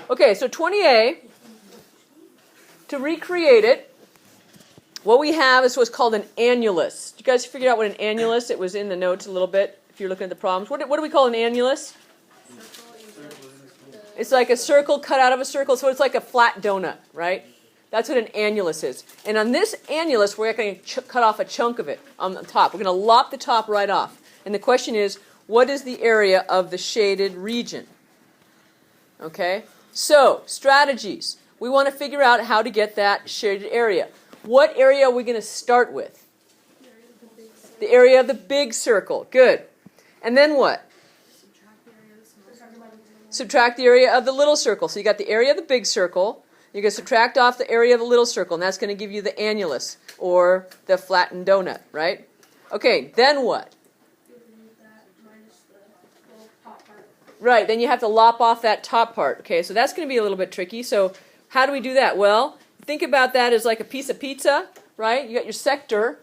Okay, so 20A, to recreate it, what we have is what's called an annulus. Did you guys figure out what an annulus? It was in the notes a little bit if you're looking at the problems. What do we call an annulus? It's like a circle cut out of a circle, so it's like a flat donut, right? That's what an annulus is. And on this annulus, we're going to cut off a chunk of it on the top. We're going to lop the top right off. And the question is, what is the area of the shaded region? Okay? So, strategies. We want to figure out how to get that shaded area. What area are we going to start with? The area of the big circle. Good. And then what? Subtract the area of the little circle. So you got the area of the big circle. You're going to subtract off the area of the little circle, and that's going to give you the annulus, or the flattened donut, right? Okay, then what? Right, then you have to lop off that top part. Okay, so that's going to be a little bit tricky. So how do we do that? Well, think about that as like a piece of pizza, right? You got your sector,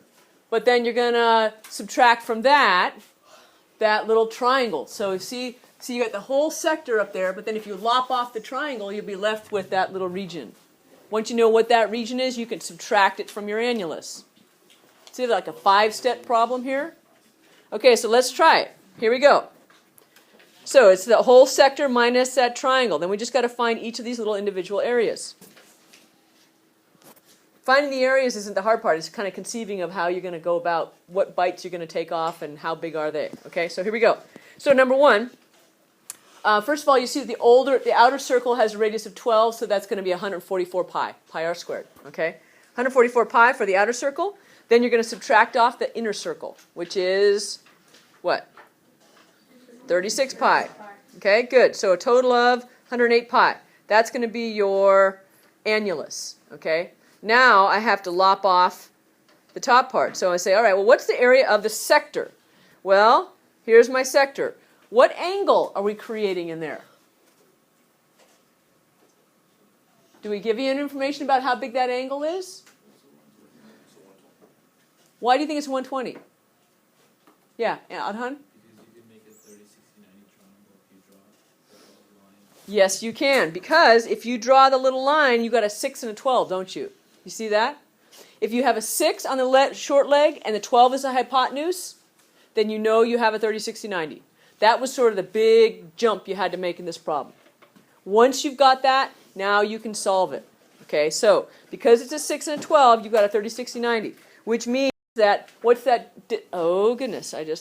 but then you're going to subtract from that little triangle. So see you got the whole sector up there, but then if you lop off the triangle, you'll be left with that little region. Once you know what that region is, you can subtract it from your annulus. See, like a 5-step problem here? Okay, so let's try it. Here we go. So it's the whole sector minus that triangle. Then we just got to find each of these little individual areas. Finding the areas isn't the hard part. It's kind of conceiving of how you're going to go about what bites you're going to take off and how big are they. Okay, so here we go. So number one, first of all, you see the outer circle has a radius of 12, so that's going to be 144 pi r squared. Okay, 144 pi for the outer circle. Then you're going to subtract off the inner circle, which is what? 36 pi. Okay, good. So a total of 108 pi. That's going to be your annulus. Okay. Now I have to lop off the top part. So I say, all right, well, what's the area of the sector? Well, here's my sector. What angle are we creating in there? Do we give you any information about how big that angle is? Why do you think it's 120? Yeah, Adhan? Yes, you can. Because if you draw the little line, you got a 6 and a 12, don't you? You see that? If you have a 6 on the short leg and the 12 is the hypotenuse, then you know you have a 30, 60, 90. That was sort of the big jump you had to make in this problem. Once you've got that, now you can solve it. Okay, so because it's a 6 and a 12, you've got a 30, 60, 90, which means that, what's that? Oh, goodness, I just lost